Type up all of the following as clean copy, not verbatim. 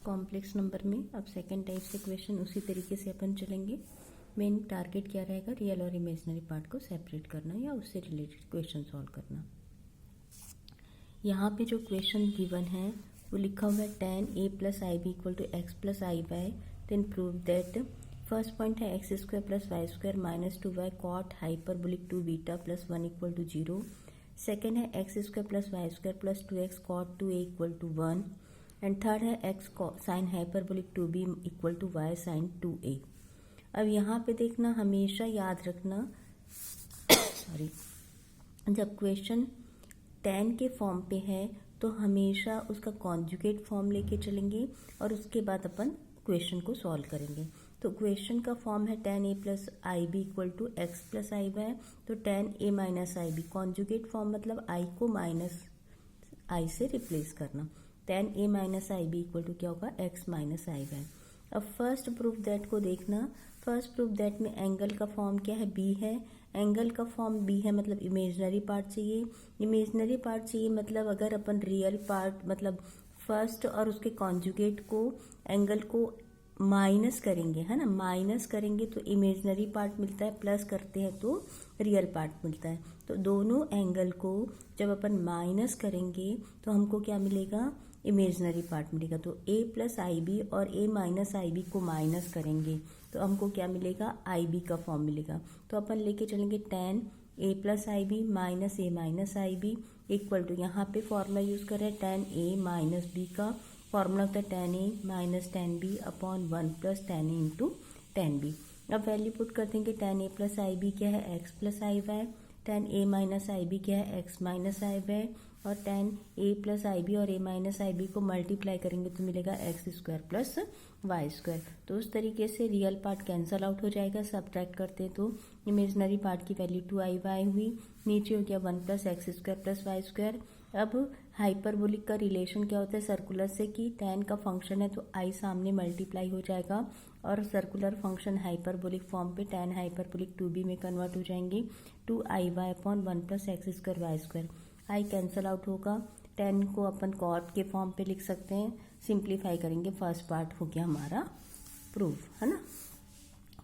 Complex number में अब second type से क्वेश्चन उसी तरीके से अपन चलेंगे। मेन टारगेट क्या रहेगा, रियल और इमेजिनरी पार्ट को सेपरेट करना या उससे रिलेटेड क्वेश्चन सॉल्व करना। यहाँ पे जो क्वेश्चन गिवन है वो लिखा हुआ है tan a plus i b equal to x plus i y, then prove that. First point है x square plus y square minus 2y cot hyperbolic 2 beta plus 1 equal to 0। Second है x square plus y square plus 2x cot 2a equal to 1। And third है x sine hyperbolic 2b equal to y sine 2a। अब यहाँ पे देखना, हमेशा याद रखना sorry, जब क्वेश्चन tan के फॉर्म पे है तो हमेशा उसका कॉन्जुगेट फॉर्म लेके चलेंगे और उसके बाद अपन क्वेश्चन को सॉल्व करेंगे। तो क्वेश्चन का फॉर्म है tan a plus i b equal to x plus i y, तो tan a minus i b, conjugate form मतलब i को माइनस आई से रिप्लेस करना। tan a minus i b equal to क्या होगा, x minus i y. अब first proof that को देखना। फर्स्ट प्रूफ दैट में एंगल का फॉर्म क्या है, b है। एंगल का फॉर्म b है मतलब इमेजिनरी पार्ट चाहिए। इमेजिनरी पार्ट चाहिए मतलब अगर अपन रियल पार्ट मतलब फर्स्ट और उसके कॉन्जुगेट को एंगल को माइनस करेंगे, है ना, माइनस करेंगे तो इमेजिनरी पार्ट मिलता है, प्लस करते हैं तो रियल पार्ट मिलता है। तो दोनों एंगल को जब अपन माइनस करेंगे तो हमको क्या मिलेगा, इमेजिनरी पार्ट मिलेगा। तो a प्लस आई बी और a माइनस आई बी को माइनस करेंगे तो हमको क्या मिलेगा, आई बी का फॉर्म मिलेगा। तो अपन लेके चलेंगे tan a plus i b minus a minus i b equal to, यहाँ पे फॉर्मूला यूज कर रहे हैं tan a माइनस b का फॉर्मूला होता है tan a minus tan b upon 1 plus tan a into tan b। अब value put कर देंगे, tan a plus i b क्या है, x plus i y, tan a minus i b क्या है, x माइनस आई वाई, और tan a plus i b और a minus i b को मल्टीप्लाई करेंगे तो मिलेगा x square plus y square. तो उस तरीके से रियल पार्ट कैंसल आउट हो जाएगा, सब्ट्रैक्ट करते हैं तो इमेजिनरी पार्ट की वैल्यू 2i हुई, नीचे हो गया 1 plus x square plus y square. अब हाइपरबोलिक का रिलेशन क्या होता है सर्कुलर से, कि tan का फंक्शन है तो i सामने मल्टीप्लाई हो जाएगा और सर्कुलर फंक्शन हाइपरबोलिक फॉर्म पे tan हाइपरबोलिक 2b में कन्वर्ट हो जाएंगे, 2i upon 1 plus x square y square. I cancel out होगा, tan को अपन कॉट के फॉर्म पे लिख सकते हैं, सिंप्लीफाई करेंगे। फर्स्ट पार्ट हो गया हमारा प्रूफ, है ना,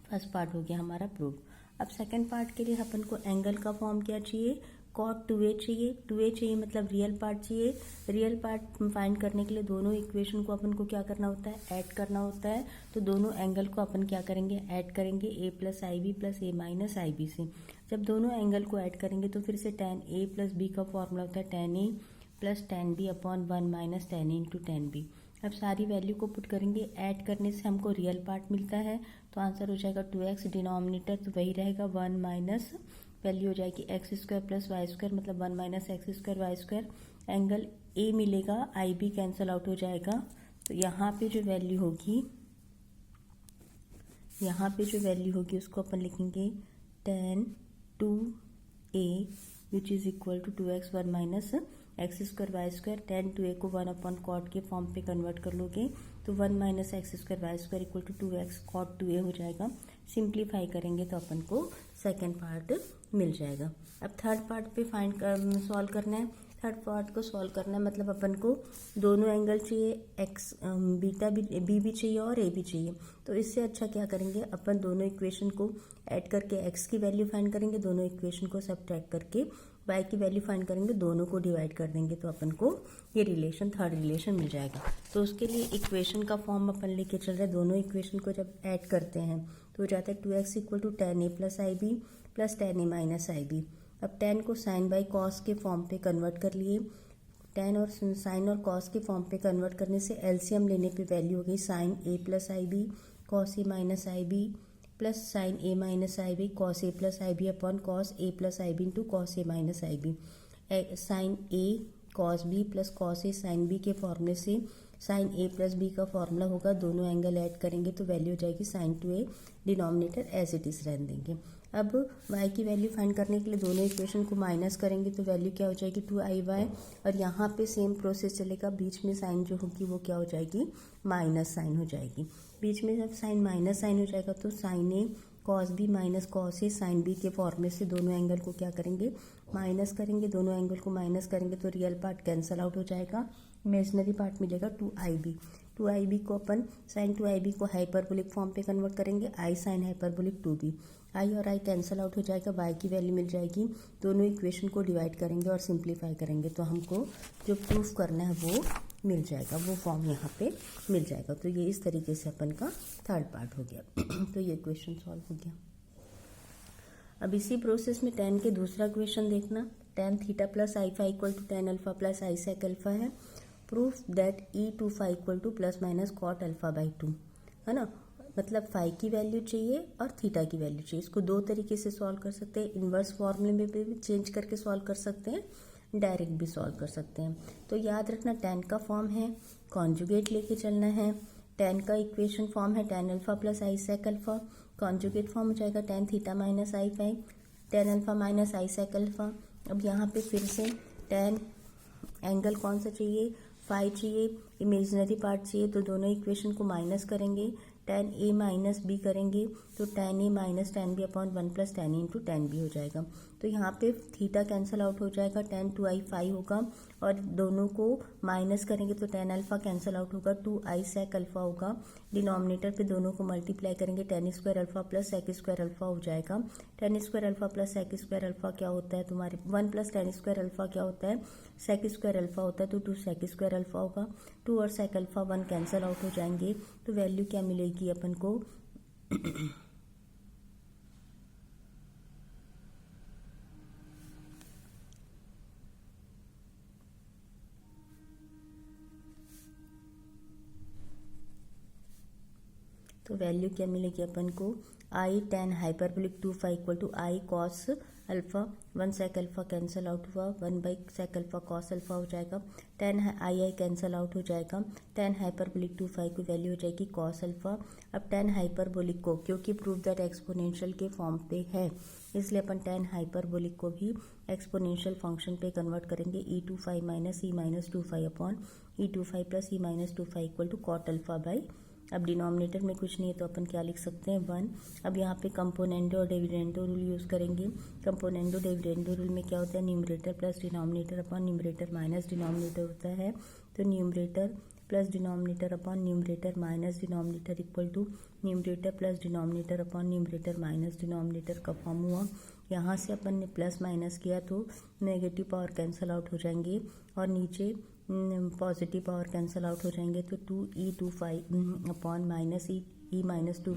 फर्स्ट पार्ट हो गया हमारा प्रूफ। अब सेकंड पार्ट के लिए अपन को एंगल का फॉर्म क्या चाहिए, कॉट 2a चाहिए। 2a चाहिए मतलब रियल पार्ट चाहिए। रियल पार्ट फाइंड करने के लिए दोनों इक्वेशन को अपन को क्या करना होता है, ऐड करना होता है। तो दोनों एंगल को अपन क्या करेंगे, ऐड करेंगे a plus i b plus a minus i b से। जब दोनों एंगल को ऐड करेंगे तो फिर से tan a प्लस b का फॉर्मूला होता है tan a plus tan b upon 1 minus tan a into tan b। अब सारी वैल्यू को पुट करेंगे, ऐड करने से हमको रियल पार्ट मिलता है तो आंसर हो जाएगा 2x, डिनोमिनेटर तो वही रहेगा 1 माइनस वैल्यू हो जाएगी x square plus y square मतलब 1 minus x square y square. Angle a मिलेगा, आई बी कैंसल आउट हो जाएगा। तो यहाँ पे जो वैल्यू होगी, यहाँ पे जो वैल्यू होगी उसको अपन लिखेंगे tan 2a which is equal to 2x 1 minus x square y square. tan 2a को 1 अपॉन कॉट के फॉर्म पे कन्वर्ट कर लोगे तो 1 minus x square y square equal to 2x cot 2a हो जाएगा। सिंप्लीफाई करेंगे तो अपन को सेकेंड पार्ट मिल जाएगा। अब थर्ड पार्ट पे सॉल्व करना है। थर्ड पार्ट को सॉल्व करना है मतलब अपन को दोनों एंगल चाहिए, एक्स बीटा बी भी चाहिए और ए भी चाहिए। तो इससे अच्छा क्या करेंगे, अपन दोनों इक्वेशन को ऐड करके एक्स की वैल्यू फाइंड करेंगे, दोनों इक्वेशन को सब्ट्रैक्ट करके वाई की वैल्यू फाइंड करेंगे, दोनों को डिवाइड कर देंगे तो अपन को ये रिलेशन थर्ड रिलेशन मिल जाएगा। तो उसके लिए इक्वेशन का फॉर्म अपन लेके चल रहे हैं। दोनों इक्वेशन को जब ऐड करते हैं तो हो जाता है 2x equal to tan a plus i b plus tan a minus i b. अब tan को साइन बाई कॉस के फॉर्म पे कन्वर्ट कर लिए। tan और साइन और कॉस के फॉर्म पे कन्वर्ट करने से एलसीएम लेने पे वैल्यू हो गई sine a plus i b cos a minus i b plus sine a minus i b cos a plus i b upon cos a plus i b into cos a minus i b. Sine a cos b plus cos a sine b के फॉर्मूले से sine a plus b का formula होगा, दोनों angle add करेंगे तो value हो जाएगी sine 2a, denominator as it is रहने देंगे। अब y की वैल्यू फाइंड करने के लिए दोनों इक्वेशन को माइनस करेंगे तो वैल्यू क्या हो जाएगी 2i और यहाँ पे सेम प्रोसेस चलेगा, बीच में साइन जो होगी वो क्या हो जाएगी, माइनस साइन हो जाएगी। बीच में जब साइन माइनस साइन हो जाएगा तो sine a cos b minus cos a sine b के फॉर्मूले से दोनों एंगल को क्या करेंगे, माइनस करेंगे। दोनों एंगल को माइनस करेंगे तो रियल पार्ट कैंसल आउट हो जाएगा, इमेजनरी पार्ट मिलेगा 2IB। 2IB को अपन साइन 2IB को हाइपरबोलिक फॉर्म पे कन्वर्ट करेंगे, आई साइन हाइपरबोलिक 2B। आई और आई कैंसिल आउट हो जाएगा, y की वैल्यू मिल जाएगी। दोनों इक्वेशन को डिवाइड करेंगे और सिंप्लीफाई करेंगे तो हमको जो प्रूफ करना है वो मिल जाएगा, वो फॉर्म यहाँ पे मिल जाएगा। तो ये इस तरीके से अपन का थर्ड पार्ट हो गया। तो ये क्वेश्चन सॉल्व हो गया। अब इसी प्रोसेस में tan के दूसरा क्वेश्चन देखना। tan theta plus i phi equal to tan alpha plus i sec alpha है। Proof that e two phi equal to plus minus cot alpha by 2, है ना। मतलब फाई की वैल्यू चाहिए और थीटा की वैल्यू चाहिए। इसको दो तरीके से सॉल्व कर सकते हैं, इन्वर्स फॉर्मूले में भी चेंज करके सॉल्व कर सकते हैं, डायरेक्ट भी सॉल्व कर सकते हैं। तो याद रखना tan का फॉर्म है, कॉन्जुगेट लेके चलना है। tan का इक्वेशन फॉर्म है tan alpha plus i sec alpha, conjugate form हो जाएगा tan theta minus i phi, tan alpha minus i sec alpha. अब यहाँ पे फिर से tan एंगल कौन सा चाहिए, फाई चाहिए, इमेजिनरी पार्ट चाहिए, तो दोनों इक्वेशन को माइनस करेंगे, tan a माइनस बी करेंगे तो tan a minus tan b upon 1 plus tan a into tan b हो जाएगा। तो यहाँ पे थीटा कैंसिल आउट हो जाएगा, tan 2i फाई होगा और दोनों को माइनस करेंगे तो tan अल्फा कैंसिल आउट होगा, 2i सेक अल्फा होगा। डिनोमिनेटर पे दोनों को मल्टीप्लाई करेंगे, tan square alpha plus sec square alpha हो जाएगा। tan square alpha plus sec square alpha क्या होता है तुम्हारे 1 प्लस tan स्क्वायर अल्फा क्या होता है, सेक स्क्वायर अल्फा होता है, तो 2 सेक स्क्वायर अल्फा होगा। 2 और सेक अल्फा 1 कैंसिल आउट हो जाएंगे तो वैल्यू क्या मिलेगी अपन को तो वैल्यू क्या मिलेगी अपन को, i tan hyperbolic 2 phi equal to i cos alpha, 1 sec alpha cancel out हुआ, 1 by sec alpha cos alpha हो जाएगा। tan आई कैंसिल आउट हो जाएगा, tan हाइपरबोलिक 2 फाई की वैल्यू हो जाएगी कॉस अल्फा। अब tan हाइपरबोलिक को क्योंकि प्रूफ दैट एक्सपोनेंशियल के फॉर्म पे है इसलिए अपन tan हाइपरबोलिक को भी एक्सपोनेंशियल फंक्शन पे कन्वर्ट करेंगे, e two phi minus e minus 2 phi upon e two phi plus e minus 2 phi equal to cot alpha by. अब डिनोमिनेटर में कुछ नहीं है तो अपन क्या लिख सकते हैं 1। अब यहाँ पे कंपोनेंडो और डिविडेंडो रूल यूज़ करेंगे। कंपोनेंडो डिविडेंडो रूल में क्या होता है, numerator plus denominator upon numerator minus denominator होता है। तो numerator plus denominator upon numerator minus denominator equal to numerator plus denominator upon numerator minus denominator का फॉर्म हुआ। यहाँ से अपन ने प्लस माइनस किया तो नेगेटिव पावर कैंसिल आउट हो जाएंगे और नीचे पॉजिटिव पावर कैंसिल आउट हो जाएंगे तो 2e25 upon minus e minus 2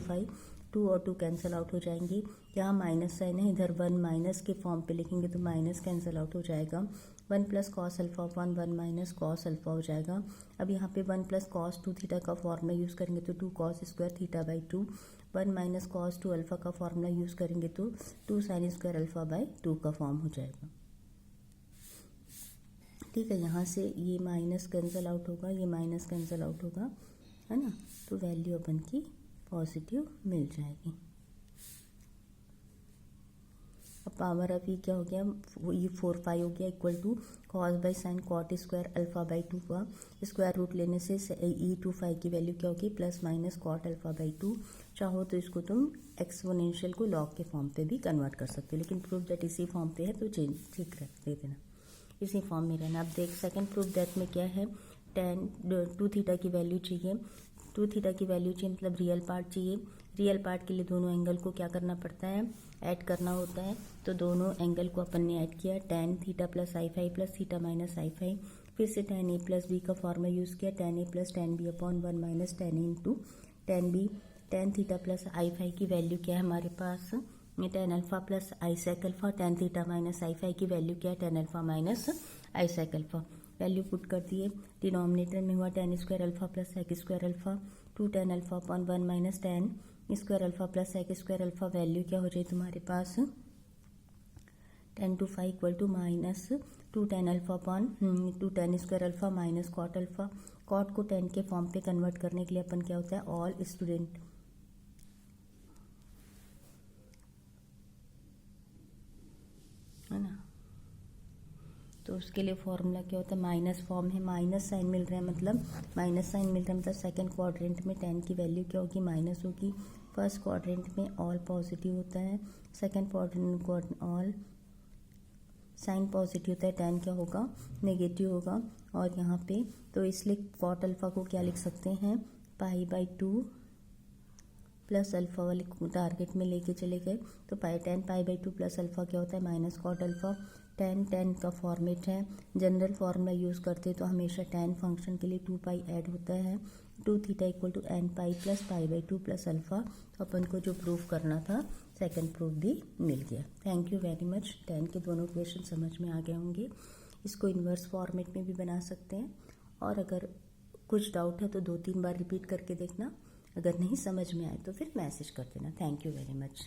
2 और 2 कैंसिल आउट हो जाएंगे। यहाँ माइनस साइन है, इधर 1 माइनस के फॉर्म पे लिखेंगे तो माइनस कैंसिल आउट हो जाएगा। 1 plus cos alpha upon 1 minus cos alpha हो जाएगा। अब यहाँ पे 1 प्लस कॉस 2 थीटा का फॉर्मूला यूज़ करेंगे तो 2 cos square theta by 2। 1 minus cos 2 alpha का फॉर्मूला यूज़ करेंगे तो 2 साइन स्क्वायर अल्फा बाई 2 का फॉर्म हो जाएगा। ठीक है, यहाँ से ये माइनस कैंसिल आउट होगा, ये माइनस कैंसिल आउट होगा, है ना। तो वैल्यू अपन की पॉजिटिव मिल जाएगी। अब पावर ऑफ ई क्या हो गया, ये 4 फाई हो गया equal to cos by sine cot square alpha by 2 का स्क्वायर रूट लेने से ई 2 फाई की वैल्यू क्या होगी plus minus cot alpha by 2। चाहो तो इसको तुम एक्सपोनेंशियल को लॉग के फॉर्म पे भी कन्वर्ट कर सकते हो, लेकिन प्रूफ दैट इसी फॉर्म पे है तो चेंज ठीक दे देना, इसी फॉर्म में रहना। अब देख सेकंड प्रूफ दैट में क्या है, tan 2 थीटा की वैल्यू चाहिए, 2 थीटा की वैल्यू चाहिए मतलब रियल पार्ट चाहिए। रियल पार्ट के लिए दोनों एंगल को क्या करना पड़ता है, ऐड करना होता है। तो दोनों एंगल को अपन ने ऐड किया, tan theta plus i phi plus theta minus i phi. फिर से tan a प्लस बी का फॉर्मूला यूज़ किया, tan a plus tan b upon 1 minus tan a into tan b। tan theta plus i phi की value क्या है हमारे पास, tan alpha plus i sec alpha. tan theta minus i phi की value क्या है, tan alpha minus i sec alpha. Value put कर दिए, डिनोमिनेटर में हुआ tan square alpha plus sec square alpha, 2 tan alpha upon 1 minus tan square alpha plus sec square alpha. Value क्या हो जाए तुम्हारे पास, tan 2 phi equal to minus 2 tan alpha upon 2 tan square alpha minus cot alpha. Cot को tan के form पे convert करने के लिए अपन क्या होता है, ऑल स्टूडेंट है ना, तो उसके लिए फॉर्मूला क्या होता है, माइनस फॉर्म है, माइनस साइन मिल रहा है मतलब माइनस साइन मिल रहा है मतलब सेकंड क्वाड्रेंट में tan की वैल्यू क्या होगी, माइनस होगी। फर्स्ट क्वाड्रेंट में ऑल पॉजिटिव होता है, second quadrant all sine positive होता है, tan क्या होगा नेगेटिव होगा। और यहाँ पे तो इसलिए कॉट अल्फ़ा को क्या लिख सकते हैं, π/2 प्लस अल्फ़ा वाले टारगेट में लेके चले गए तो tan π/2 प्लस अल्फ़ा क्या होता है, माइनस कॉट अल्फ़ा। tan का फॉर्मेट है, जनरल फार्मूला यूज़ करते तो हमेशा tan फंक्शन के लिए 2π ऐड होता है, 2θ = nπ प्लस π/2 प्लस अल्फ़ा। तो अपन को जो प्रूफ करना था सेकंड प्रूफ भी मिल गया। Thank you very much. tan के दोनों क्वेश्चन समझ में आ गए होंगे। इसको इन्वर्स फॉर्मेट में भी बना सकते हैं, और अगर कुछ डाउट है तो 2-3 बार रिपीट करके देखना। अगर नहीं समझ में आए तो फिर मैसेज कर देना। Thank you very much.